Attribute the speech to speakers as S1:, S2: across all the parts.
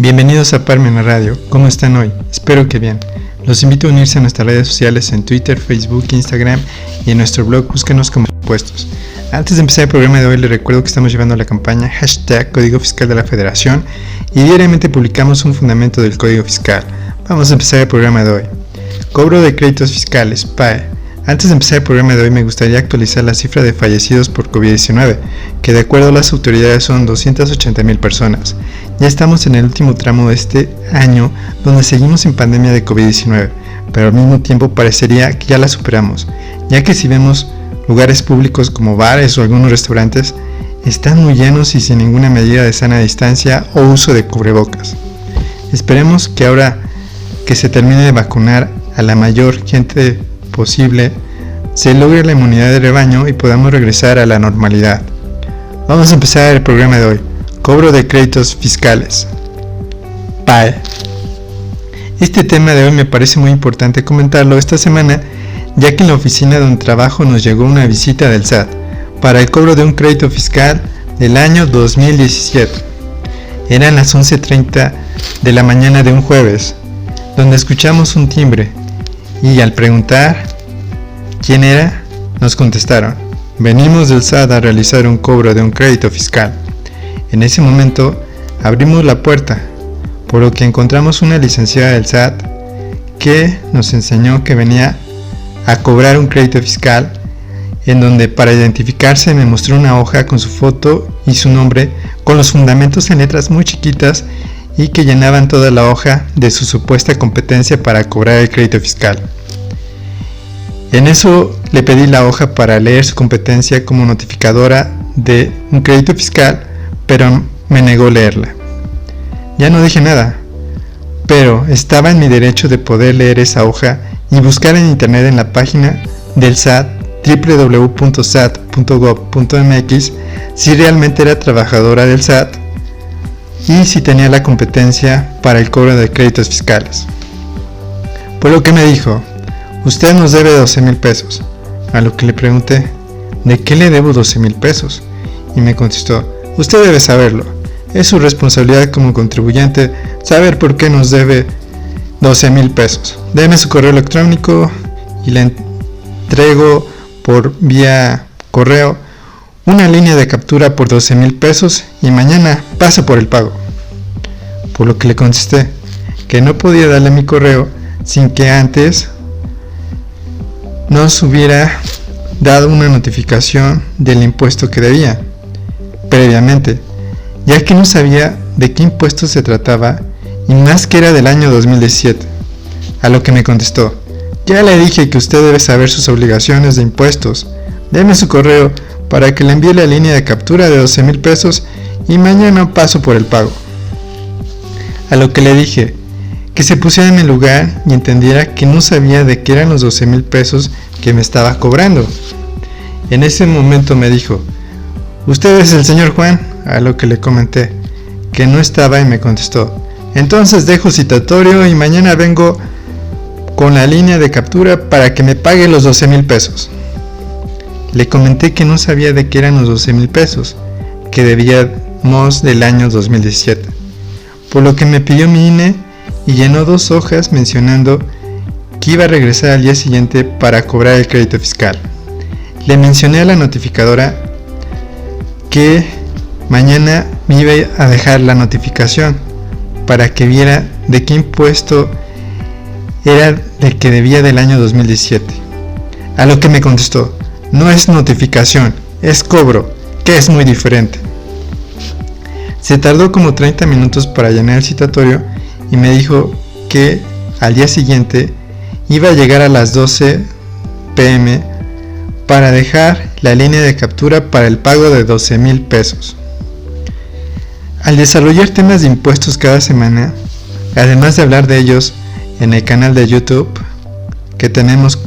S1: Bienvenidos a Parmena Radio. ¿Cómo están hoy? Espero que bien. Los invito a unirse a nuestras redes sociales en Twitter, Facebook, Instagram y en nuestro blog búsquenos como Impuestos. Antes de empezar el programa de hoy les recuerdo que estamos llevando la campaña #Código Fiscal de la Federación y diariamente publicamos un fundamento del Código Fiscal. Vamos a empezar el programa de hoy. Cobro de créditos fiscales, PAE. Antes de empezar el programa de hoy me gustaría actualizar la cifra de fallecidos por COVID-19, que de acuerdo a las autoridades son 280,000 personas. Ya estamos en el último tramo de este año donde seguimos en pandemia de COVID-19, pero al mismo tiempo parecería que ya la superamos, ya que si vemos lugares públicos como bares o algunos restaurantes, están muy llenos y sin ninguna medida de sana distancia o uso de cubrebocas. Esperemos que ahora que se termine de vacunar a la mayor gente posible, se logre la inmunidad de rebaño y podamos regresar a la normalidad. Vamos a empezar el programa de hoy. Cobro de créditos fiscales, PAE. Este tema de hoy me parece muy importante comentarlo esta semana, ya que en la oficina donde trabajo nos llegó una visita del SAT para el cobro de un crédito fiscal del año 2017. Eran las 11:30 de la mañana de un jueves, donde escuchamos un timbre y al preguntar quién era, nos contestaron: venimos del SAT a realizar un cobro de un crédito fiscal. En ese momento abrimos la puerta, por lo que encontramos una licenciada del SAT que nos enseñó que venía a cobrar un crédito fiscal, en donde para identificarse me mostró una hoja con su foto y su nombre con los fundamentos en letras muy chiquitas y que llenaban toda la hoja de su supuesta competencia para cobrar el crédito fiscal. En eso le pedí la hoja para leer su competencia como notificadora de un crédito fiscal, pero me negó leerla. Ya no dije nada, pero estaba en mi derecho de poder leer esa hoja y buscar en internet en la página del SAT www.sat.gov.mx si realmente era trabajadora del SAT y si tenía la competencia para el cobro de créditos fiscales. Por lo que me dijo: usted nos debe 12,000 pesos. A lo que le pregunté: ¿de qué le debo 12,000 pesos? Y me contestó: usted debe saberlo. Es su responsabilidad como contribuyente saber por qué nos debe 12,000 pesos. Deme su correo electrónico y le entrego por vía correo una línea de captura por 12,000 pesos y mañana paso por el pago. Por lo que le contesté que no podía darle mi correo sin que antes nos hubiera dado una notificación del impuesto que debía previamente, ya que no sabía de qué impuesto se trataba y más que era del año 2017. A lo que me contestó: ya le dije que usted debe saber sus obligaciones de impuestos. Deme su correo para que le envíe la línea de captura de 12,000 pesos y mañana paso por el pago. A lo que le dije que se pusiera en mi lugar y entendiera que no sabía de qué eran los 12,000 pesos que me estaba cobrando. En ese momento me dijo: ¿usted es el señor Juan? A lo que le comenté que no estaba y me contestó: entonces dejo citatorio y mañana vengo con la línea de captura para que me pague los 12,000 pesos. Le comenté que no sabía de qué eran los 12,000 pesos que debíamos del año 2017, por lo que me pidió mi INE y llenó 2 hojas mencionando que iba a regresar al día siguiente para cobrar el crédito fiscal. Le mencioné a la notificadora que mañana me iba a dejar la notificación para que viera de qué impuesto era el que debía del año 2017. A lo que me contestó: no es notificación, es cobro, que es muy diferente. Se tardó como 30 minutos para llenar el citatorio y me dijo que al día siguiente iba a llegar a las 12 p.m. para dejar la línea de captura para el pago de 12,000 pesos. Al desarrollar temas de impuestos cada semana, además de hablar de ellos en el canal de YouTube que tenemos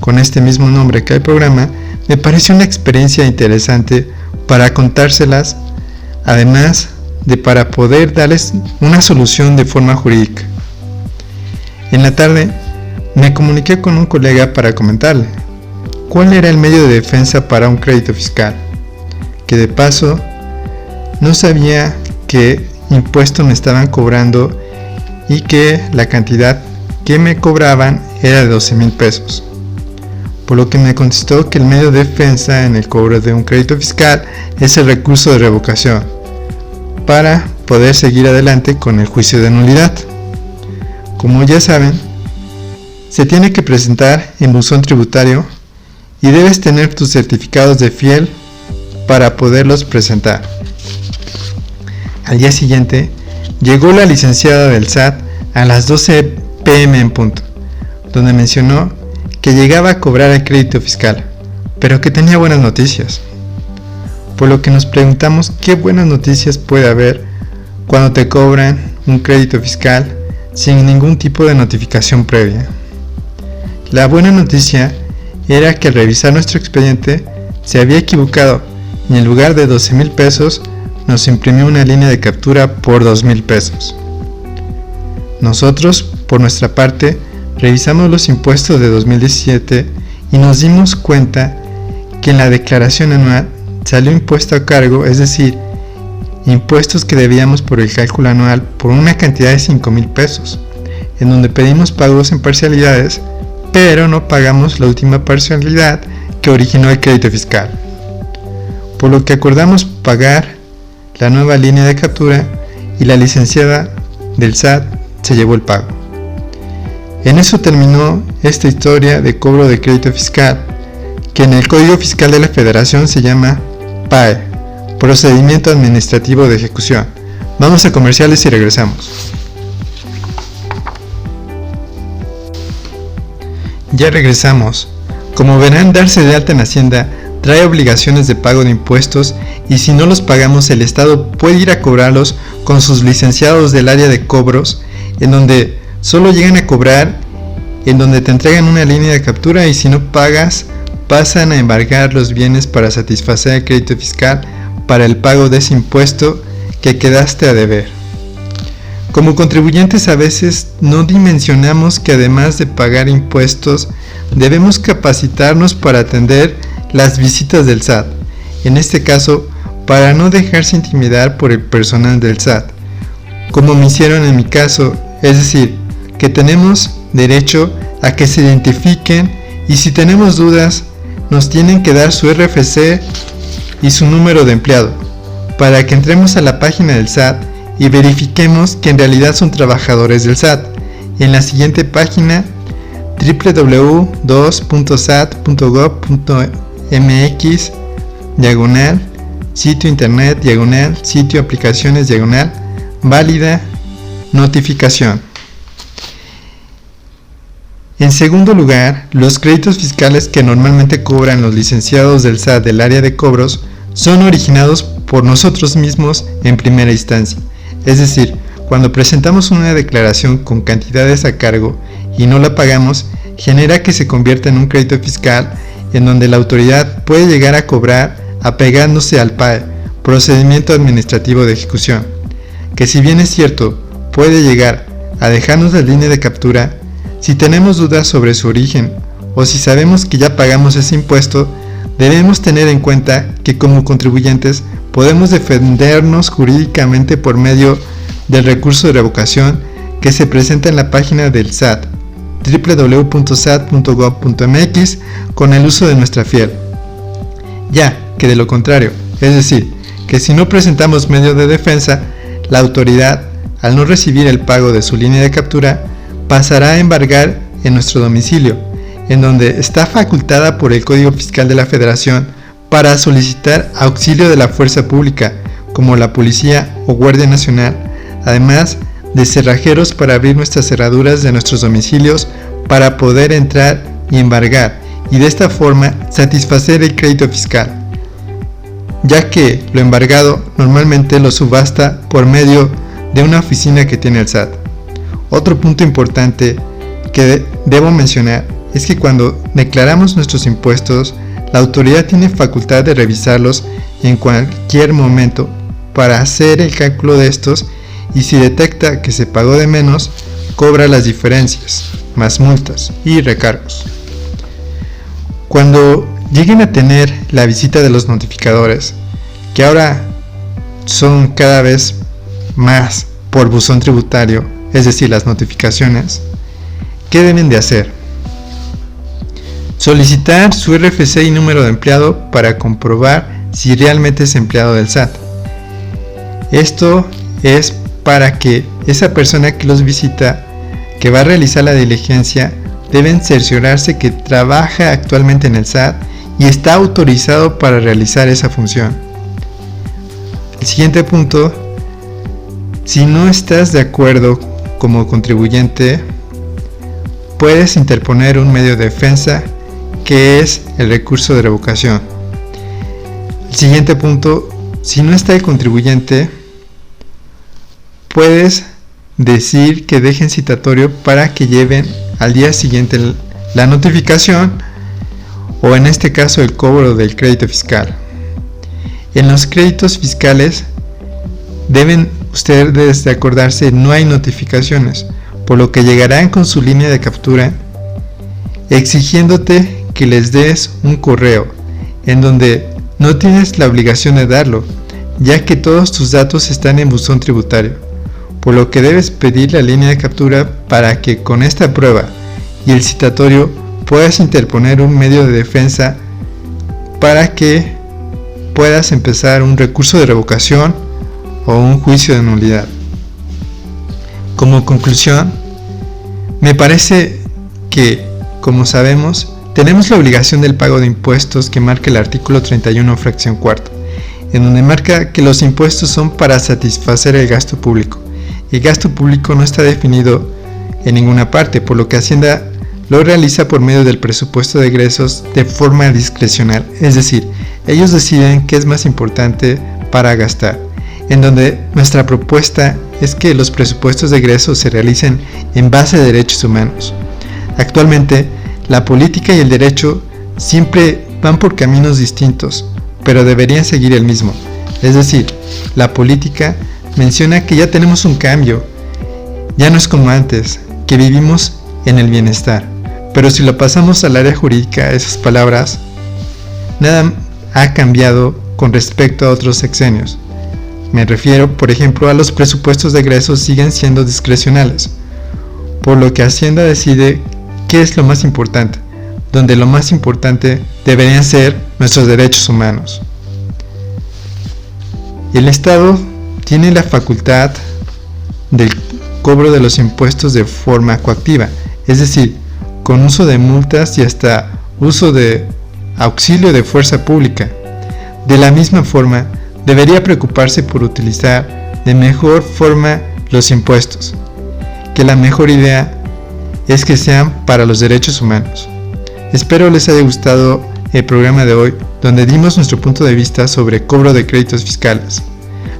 S1: con este mismo nombre que el programa, me pareció una experiencia interesante para contárselas, además de para poder darles una solución de forma jurídica. En la tarde me comuniqué con un colega para comentarle cuál era el medio de defensa para un crédito fiscal, que de paso no sabía que impuesto me estaban cobrando y que la cantidad que me cobraban era de 12,000 pesos. Por lo que me contestó que el medio de defensa en el cobro de un crédito fiscal es el recurso de revocación, para poder seguir adelante con el juicio de nulidad. Como ya saben, se tiene que presentar en buzón tributario y debes tener tus certificados de fiel para poderlos presentar. Al día siguiente, llegó la licenciada del SAT a las 12 p.m. en punto, donde mencionó que llegaba a cobrar el crédito fiscal, pero que tenía buenas noticias. Por lo que nos preguntamos qué buenas noticias puede haber cuando te cobran un crédito fiscal sin ningún tipo de notificación previa. La buena noticia era que al revisar nuestro expediente se había equivocado y en lugar de 12,000 pesos nos imprimió una línea de captura por 2,000 pesos. Nosotros, por nuestra parte, revisamos los impuestos de 2017 y nos dimos cuenta que en la declaración anual salió impuesto a cargo, es decir, impuestos que debíamos por el cálculo anual por una cantidad de 5,000 pesos, en donde pedimos pagos en parcialidades, pero no pagamos la última parcialidad que originó el crédito fiscal. Por lo que acordamos pagar la nueva línea de captura y la licenciada del SAT se llevó el pago. En eso terminó esta historia de cobro de crédito fiscal, que en el Código Fiscal de la Federación se llama PAE, Procedimiento Administrativo de Ejecución. Vamos a comerciales y regresamos. Ya regresamos. Como verán, darse de alta en Hacienda trae obligaciones de pago de impuestos y si no los pagamos el Estado puede ir a cobrarlos con sus licenciados del área de cobros, en donde solo llegan a cobrar en donde te entregan una línea de captura y si no pagas pasan a embargar los bienes para satisfacer el crédito fiscal para el pago de ese impuesto que quedaste a deber. Como contribuyentes a veces no dimensionamos que además de pagar impuestos debemos capacitarnos para atender las visitas del SAT, en este caso para no dejarse intimidar por el personal del SAT, como me hicieron en mi caso, es decir, que tenemos derecho a que se identifiquen y si tenemos dudas nos tienen que dar su RFC y su número de empleado para que entremos a la página del SAT y verifiquemos que en realidad son trabajadores del SAT. En la siguiente página www.sat.gov.mx /sitio internet /sitio aplicaciones /válida notificación. En segundo lugar, los créditos fiscales que normalmente cobran los licenciados del SAT del área de cobros son originados por nosotros mismos en primera instancia. Es decir, cuando presentamos una declaración con cantidades a cargo y no la pagamos, genera que se convierta en un crédito fiscal en donde la autoridad puede llegar a cobrar apegándose al PAE, Procedimiento Administrativo de Ejecución, que si bien es cierto, puede llegar a dejarnos la línea de captura. Si tenemos dudas sobre su origen o si sabemos que ya pagamos ese impuesto, debemos tener en cuenta que como contribuyentes podemos defendernos jurídicamente por medio del recurso de revocación que se presenta en la página del SAT, www.sat.gov.mx, con el uso de nuestra fiel. Ya que de lo contrario, es decir, que si no presentamos medio de defensa, la autoridad, al no recibir el pago de su línea de captura, pasará a embargar en nuestro domicilio, en donde está facultada por el Código Fiscal de la Federación para solicitar auxilio de la fuerza pública, como la Policía o Guardia Nacional, además de cerrajeros para abrir nuestras cerraduras de nuestros domicilios para poder entrar y embargar, y de esta forma satisfacer el crédito fiscal, ya que lo embargado normalmente lo subasta por medio de una oficina que tiene el SAT. Otro punto importante que debo mencionar es que cuando declaramos nuestros impuestos, la autoridad tiene facultad de revisarlos en cualquier momento para hacer el cálculo de estos y si detecta que se pagó de menos, cobra las diferencias, más multas y recargos. Cuando lleguen a tener la visita de los notificadores, que ahora son cada vez más por buzón tributario, es decir, las notificaciones, ¿qué deben de hacer? Solicitar su RFC y número de empleado para comprobar si realmente es empleado del SAT. Esto es para que esa persona que los visita, que va a realizar la diligencia, deben cerciorarse que trabaja actualmente en el SAT y está autorizado para realizar esa función. El siguiente punto: si no estás de acuerdo como contribuyente, puedes interponer un medio de defensa, que es el recurso de revocación. El siguiente punto: si no está el contribuyente, puedes decir que dejen citatorio para que lleven al día siguiente la notificación, o en este caso el cobro del crédito fiscal. En los créditos fiscales deben ustedes de acordarse, no hay notificaciones, por lo que llegarán con su línea de captura exigiéndote que les des un correo en donde no tienes la obligación de darlo, ya que todos tus datos están en buzón tributario, por lo que debes pedir la línea de captura para que con esta prueba y el citatorio puedas interponer un medio de defensa para que puedas empezar un recurso de revocación o un juicio de nulidad. Como conclusión, me parece que, como sabemos, tenemos la obligación del pago de impuestos que marca el artículo 31, fracción cuarta, en donde marca que los impuestos son para satisfacer el gasto público. El gasto público no está definido en ninguna parte, por lo que Hacienda lo realiza por medio del presupuesto de egresos de forma discrecional, es decir, ellos deciden qué es más importante para gastar, en donde nuestra propuesta es que los presupuestos de egresos se realicen en base a derechos humanos. Actualmente, la política y el derecho siempre van por caminos distintos, pero deberían seguir el mismo, es decir, la política menciona que ya tenemos un cambio, ya no es como antes, que vivimos en el bienestar, pero si lo pasamos al área jurídica, esas palabras, nada ha cambiado con respecto a otros sexenios. Me refiero, por ejemplo, a los presupuestos de egresos siguen siendo discrecionales, por lo que Hacienda decide qué es lo más importante, donde lo más importante deberían ser nuestros derechos humanos. El Estado tiene la facultad del cobro de los impuestos de forma coactiva, es decir, con uso de multas y hasta uso de auxilio de fuerza pública. De la misma forma, debería preocuparse por utilizar de mejor forma los impuestos, que la mejor idea es que sean para los derechos humanos. Espero les haya gustado el programa de hoy, donde dimos nuestro punto de vista sobre cobro de créditos fiscales.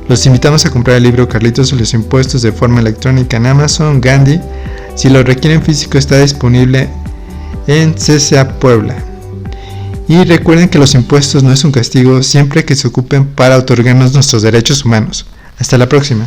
S1: Los invitamos a comprar el libro Carlitos y los impuestos de forma electrónica en Amazon, Gandhi. Si lo requieren físico, está disponible en CCA Puebla. Y recuerden que los impuestos no es un castigo siempre que se ocupen para otorgarnos nuestros derechos humanos. Hasta la próxima.